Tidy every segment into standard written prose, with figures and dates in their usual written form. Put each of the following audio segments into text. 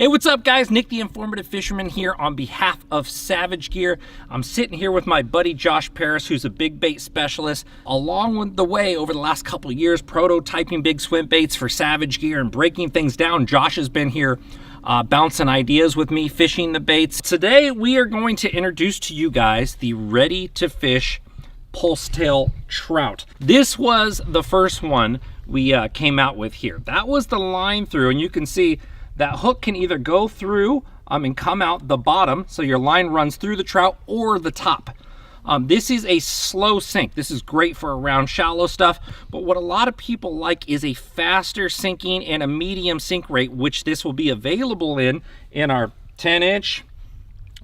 Hey, what's up guys? Nick the Informative Fisherman here on behalf of Savage Gear. I'm sitting here with my buddy Josh Paris, who's a big bait specialist. Along the way, over the last couple of years, prototyping big swim baits for Savage Gear and breaking things down. Josh has been here bouncing ideas with me, fishing the baits. Today, we are going to introduce to you guys the ready-to-fish Pulsetail Trout. This was the first one we came out with here. That was the line through, and you can see that hook can either go through and come out the bottom, so your line runs through the trout, or the top. This is a slow sink. This is great for around shallow stuff, but what a lot of people like is a faster sinking and a medium sink rate, which this will be available in our 10-inch,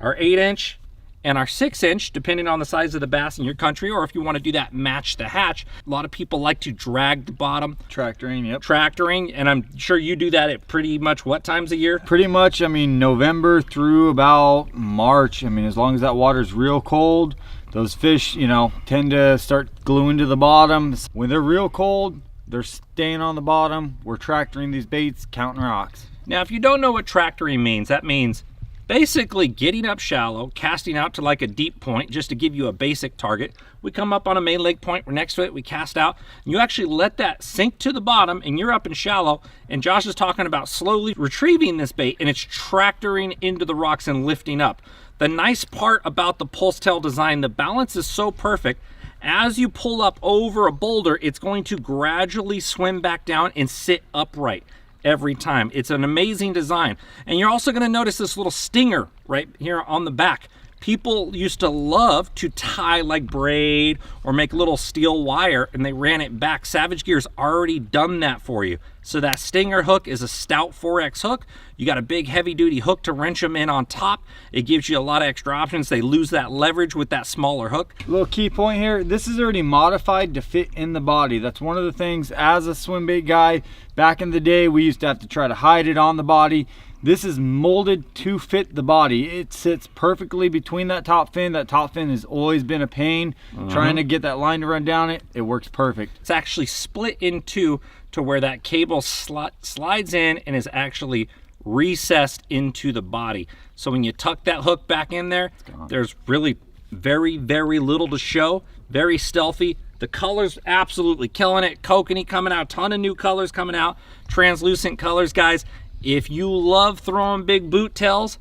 our 8-inch, and our 6-inch, depending on the size of the bass in your country, or if you want to do that match the hatch. A lot of people like to drag the bottom. Tractoring, yep. Tractoring, and I'm sure you do that at pretty much what times a year? Pretty much, I mean, November through about March. I mean, as long as that water's real cold, those fish, you know, tend to start gluing to the bottom. When they're real cold, they're staying on the bottom. We're tractoring these baits, counting rocks. Now, if you don't know what tractoring means, that means basically getting up shallow, casting out to like a deep point, just to give you a basic target. We come up on a main lake point, we're next to it, we cast out, and you actually let that sink to the bottom, and you're up in shallow, and Josh is talking about slowly retrieving this bait, and it's tractoring into the rocks and lifting up. The nice part about the Pulsetail design, the balance is so perfect. As you pull up over a boulder, it's going to gradually swim back down and sit upright every time. It's an amazing design. And you're also going to notice this little stinger right here on the back. People used to love to tie like braid or make little steel wire, and they ran it back. Savage Gear's already done that for you. So that stinger hook is a stout 4X hook. You got a big heavy duty hook to wrench them in on top. It gives you a lot of extra options. They lose that leverage with that smaller hook. Little key point here, this is already modified to fit in the body. That's one of the things as a swim bait guy, back in the day, we used to have to try to hide it on the body. This is molded to fit the body. It sits perfectly between that top fin. That top fin has always been a pain. Trying to get that line to run down it, it works perfect. It's actually split in two to where that cable slides in and is actually recessed into the body. So when you tuck that hook back in there, there's really very, very little to show. Very stealthy. The color's absolutely killing it. Kokanee coming out, ton of new colors coming out. Translucent colors, guys. If you love throwing big boot tails,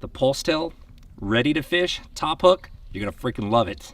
the Pulsetail ready to fish top hook, you're gonna freaking love it.